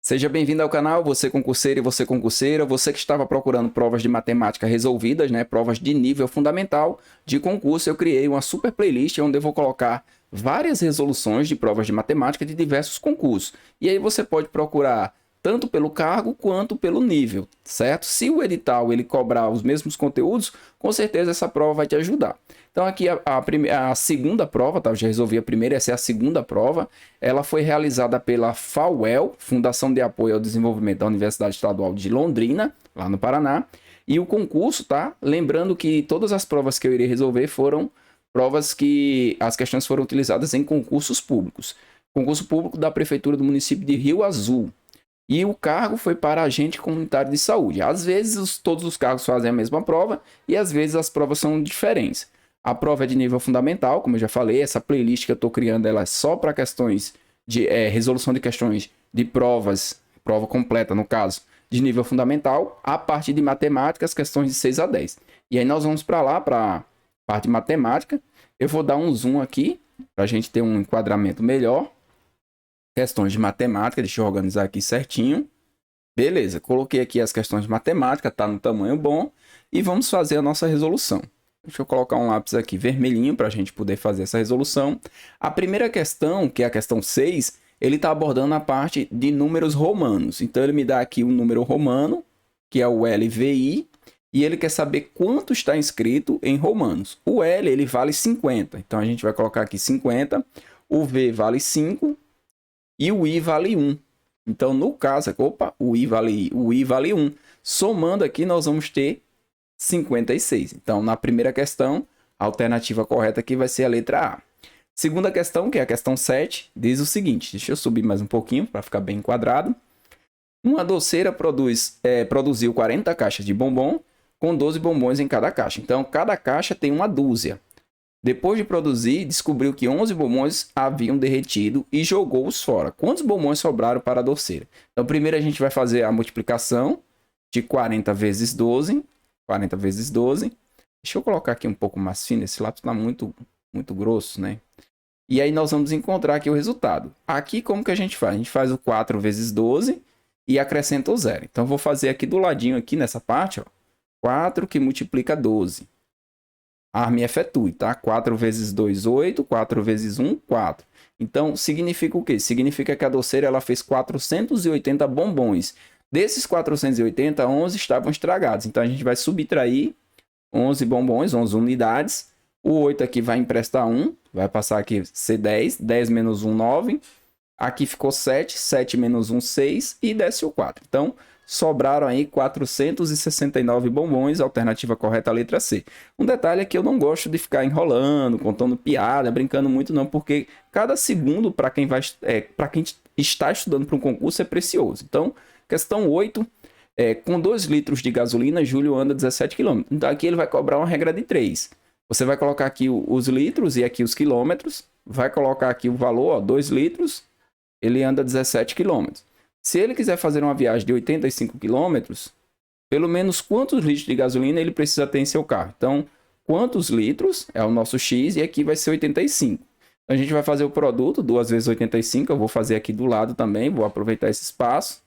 Seja bem-vindo ao canal, você concurseiro e você concurseira, você que estava procurando provas de matemática resolvidas, né, provas de nível fundamental de concurso. Eu criei uma super playlist onde eu vou colocar várias resoluções de provas de matemática de diversos concursos. E aí você pode procurar tanto pelo cargo quanto pelo nível, certo? Se o edital ele cobrar os mesmos conteúdos, com certeza essa prova vai te ajudar. Então aqui a segunda prova, tá? Eu já resolvi a primeira, essa é a segunda prova. Ela foi realizada pela FAUEL, Fundação de Apoio ao Desenvolvimento da Universidade Estadual de Londrina, lá no Paraná. E o concurso, tá? Lembrando que todas as provas que eu irei resolver foram provas que as questões foram utilizadas em concursos públicos. Concurso público da Prefeitura do município de Rio Azul. E o cargo foi para agente comunitário de saúde. Às vezes todos os cargos fazem a mesma prova e às vezes as provas são diferentes. A prova é de nível fundamental, como eu já falei, essa playlist que eu estou criando ela é só para questões de resolução de questões de provas, prova completa no caso, de nível fundamental, a parte de matemática, as questões de 6 a 10. E aí nós vamos para lá, para a parte de matemática. Eu vou dar um zoom aqui, para a gente ter um enquadramento melhor. Questões de matemática, deixa eu organizar aqui certinho. Beleza, coloquei aqui as questões de matemática, tá no tamanho bom. E vamos fazer a nossa resolução. Deixa eu colocar um lápis aqui vermelhinho para a gente poder fazer essa resolução. A primeira questão, que é a questão 6, ele está abordando a parte de números romanos. Então ele me dá aqui um número romano, que é o LVI, e ele quer saber quanto está inscrito em romanos. O L ele vale 50, então a gente vai colocar aqui 50. O V vale 5. E o I vale 1. Então, no caso, o I vale 1. Somando aqui, nós vamos ter 56. Então, na primeira questão, a alternativa correta aqui vai ser a letra A. Segunda questão, que é a questão 7, diz o seguinte. Deixa eu subir mais um pouquinho para ficar bem enquadrado. Uma doceira produziu 40 caixas de bombom, com 12 bombons em cada caixa. Então, cada caixa tem uma dúzia. Depois de produzir, descobriu que 11 bombons haviam derretido e jogou-os fora. Quantos bombons sobraram para a doceira? Então, primeiro a gente vai fazer a multiplicação de 40 vezes 12. 40 vezes 12. Deixa eu colocar aqui um pouco mais fino. Esse lápis está muito grosso, né? E aí nós vamos encontrar aqui o resultado. Aqui como que a gente faz? A gente faz o 4 vezes 12 e acrescenta o zero. Então, eu vou fazer aqui do ladinho, aqui nessa parte, ó, 4 que multiplica 12. Me efetue, tá? 4 vezes 2, 8. 4 vezes 1, 4. Então, significa o quê? Significa que a doceira ela fez 480 bombons. Desses 480, 11 estavam estragados. Então, a gente vai subtrair 11 bombons, 11 unidades. O 8 aqui vai emprestar 1. Vai passar aqui ser 10. 10 menos 1, 9. Aqui ficou 7. 7 menos 1, 6. E desce o 4. Então, sobraram aí 469 bombons, alternativa correta, a letra C. Um detalhe é que eu não gosto de ficar enrolando, contando piada, brincando muito não, porque cada segundo para quem está estudando para um concurso é precioso. Então, questão 8, com 2 litros de gasolina, Júlio anda 17 km. Então, aqui ele vai cobrar uma regra de 3. Você vai colocar aqui os litros e aqui os quilômetros, vai colocar aqui o valor, ó, 2 litros, ele anda 17 km. Se ele quiser fazer uma viagem de 85 km, pelo menos quantos litros de gasolina ele precisa ter em seu carro? Então, quantos litros é o nosso X e aqui vai ser 85. Então, a gente vai fazer o produto, 2 vezes 85, eu vou fazer aqui do lado também, vou aproveitar esse espaço.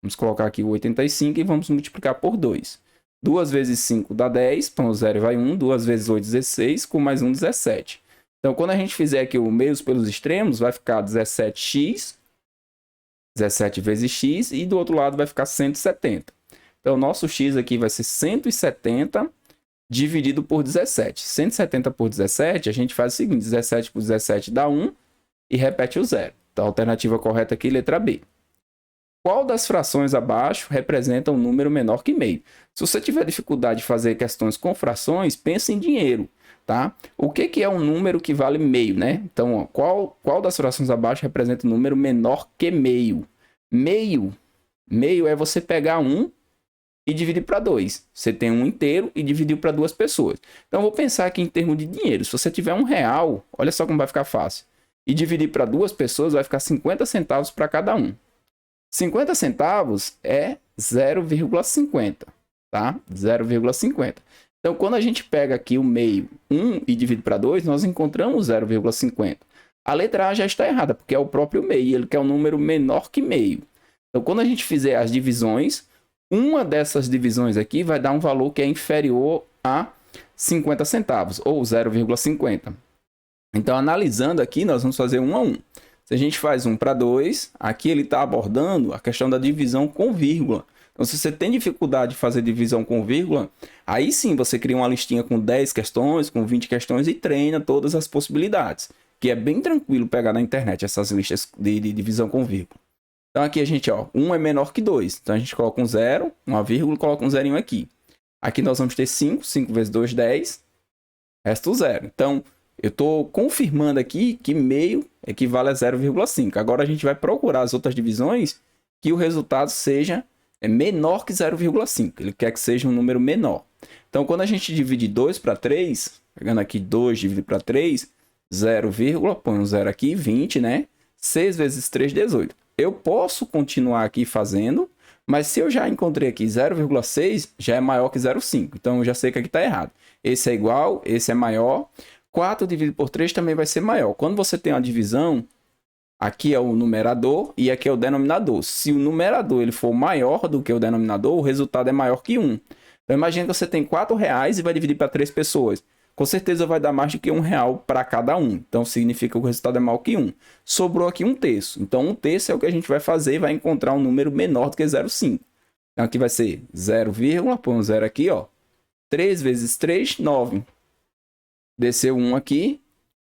Vamos colocar aqui o 85 e vamos multiplicar por 2. 2 vezes 5 dá 10, então o 0 vai 1, 2 vezes 8, 16, com mais 1, 17. Então, quando a gente fizer aqui o meios pelos extremos, vai ficar 17x, 17 vezes x, e do outro lado vai ficar 170. Então, o nosso x aqui vai ser 170 dividido por 17. 170 por 17, a gente faz o seguinte, 17 por 17 dá 1 e repete o zero. Então, a alternativa correta aqui, letra B. Qual das frações abaixo representa um número menor que meio? Se você tiver dificuldade de fazer questões com frações, pense em dinheiro, tá? O que é um número que vale meio, né? Então, ó, qual das frações abaixo representa um número menor que meio? Meio é você pegar 1 e dividir para 2. Você tem 1 inteiro e dividiu para 2 pessoas. Então, eu vou pensar aqui em termos de dinheiro. Se você tiver R$1, olha só como vai ficar fácil. E dividir para 2 pessoas, vai ficar 50 centavos para cada um. 50 centavos é 0,50, tá? 0,50. Então, quando a gente pega aqui o meio 1 e divide para 2, nós encontramos 0,50. A letra A já está errada, porque é o próprio meio, ele quer um número menor que meio. Então, quando a gente fizer as divisões, uma dessas divisões aqui vai dar um valor que é inferior a 50 centavos, ou 0,50. Então, analisando aqui, nós vamos fazer 1 a 1. Se a gente faz 1 para 2, aqui ele está abordando a questão da divisão com vírgula. Então, se você tem dificuldade de fazer divisão com vírgula, aí sim você cria uma listinha com 10 questões, com 20 questões e treina todas as possibilidades. Que é bem tranquilo pegar na internet essas listas de divisão com vírgula. Então, aqui a gente, 1 é menor que 2. Então, a gente coloca um 0, uma vírgula, coloca um zerinho aqui. Aqui nós vamos ter 5. 5 vezes 2, 10. Resta o 0. Então, eu estou confirmando aqui que meio equivale a 0,5. Agora a gente vai procurar as outras divisões que o resultado seja menor que 0,5. Ele quer que seja um número menor. Então, quando a gente divide 2 para 3, pegando aqui 2 dividido para 3, 0, põe um 0 aqui, 20, né? 6 vezes 3, 18. Eu posso continuar aqui fazendo, mas se eu já encontrei aqui 0,6, já é maior que 0,5. Então, eu já sei que aqui está errado. Esse é igual, esse é maior. 4 dividido por 3 também vai ser maior. Quando você tem uma divisão, aqui é o numerador e aqui é o denominador. Se o numerador ele for maior do que o denominador, o resultado é maior que 1. Então, imagina que você tem R$4 e vai dividir para 3 pessoas. Com certeza vai dar mais do que R$1 para cada um. Então, significa que o resultado é maior que 1. Sobrou aqui 1/3. Então, 1/3 é o que a gente vai fazer e vai encontrar um número menor do que 0,5. Então, aqui vai ser 0, põe um 0 aqui, 3 vezes 3, 9. Desceu 1 aqui.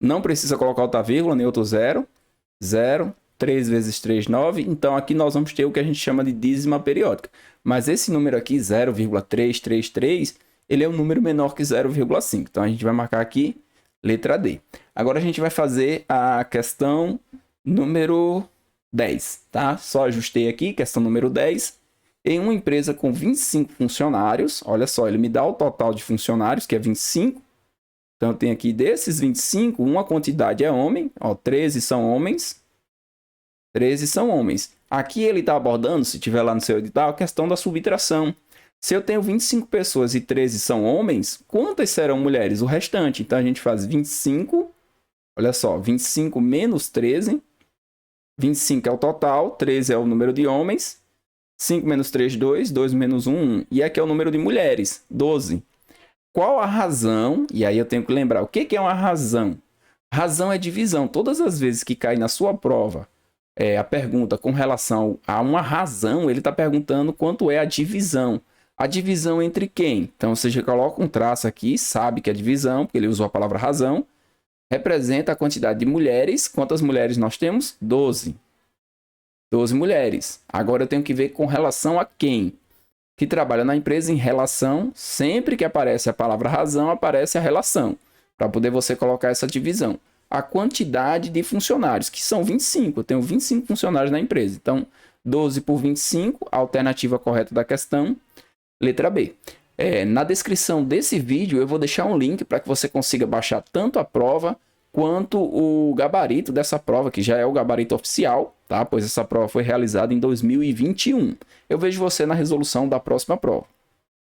Não precisa colocar outra vírgula, nem outro 0. 0, 3 vezes 3, 9. Então, aqui nós vamos ter o que a gente chama de dízima periódica. Mas esse número aqui, 0,333, ele é um número menor que 0,5. Então, a gente vai marcar aqui, letra D. Agora, a gente vai fazer a questão número 10, tá? Só ajustei aqui, questão número 10. Em uma empresa com 25 funcionários, olha só, ele me dá o total de funcionários, que é 25. Então, eu tenho aqui desses 25, uma quantidade é homem, 13 são homens. 13 são homens. Aqui ele está abordando, se tiver lá no seu edital, a questão da subtração. Se eu tenho 25 pessoas e 13 são homens, quantas serão mulheres? O restante. Então, a gente faz 25, olha só, 25 menos 13. 25 é o total, 13 é o número de homens. 5 menos 3, 2. 2 menos 1, 1. E aqui é o número de mulheres, 12. Qual a razão? E aí eu tenho que lembrar, o que é uma razão? Razão é divisão. Todas as vezes que cai na sua prova a pergunta com relação a uma razão, ele está perguntando quanto é a divisão. A divisão entre quem? Então, você já coloca um traço aqui, sabe que é divisão, porque ele usou a palavra razão. Representa a quantidade de mulheres. Quantas mulheres nós temos? 12. 12 mulheres. Agora eu tenho que ver com relação a quem? Que trabalha na empresa em relação, sempre que aparece a palavra razão, aparece a relação, para poder você colocar essa divisão. A quantidade de funcionários, que são 25, eu tenho 25 funcionários na empresa, então 12 por 25, a alternativa correta da questão, letra B. Na descrição desse vídeo eu vou deixar um link para que você consiga baixar tanto a prova, quanto o gabarito dessa prova, que já é o gabarito oficial, tá? Pois essa prova foi realizada em 2021. Eu vejo você na resolução da próxima prova.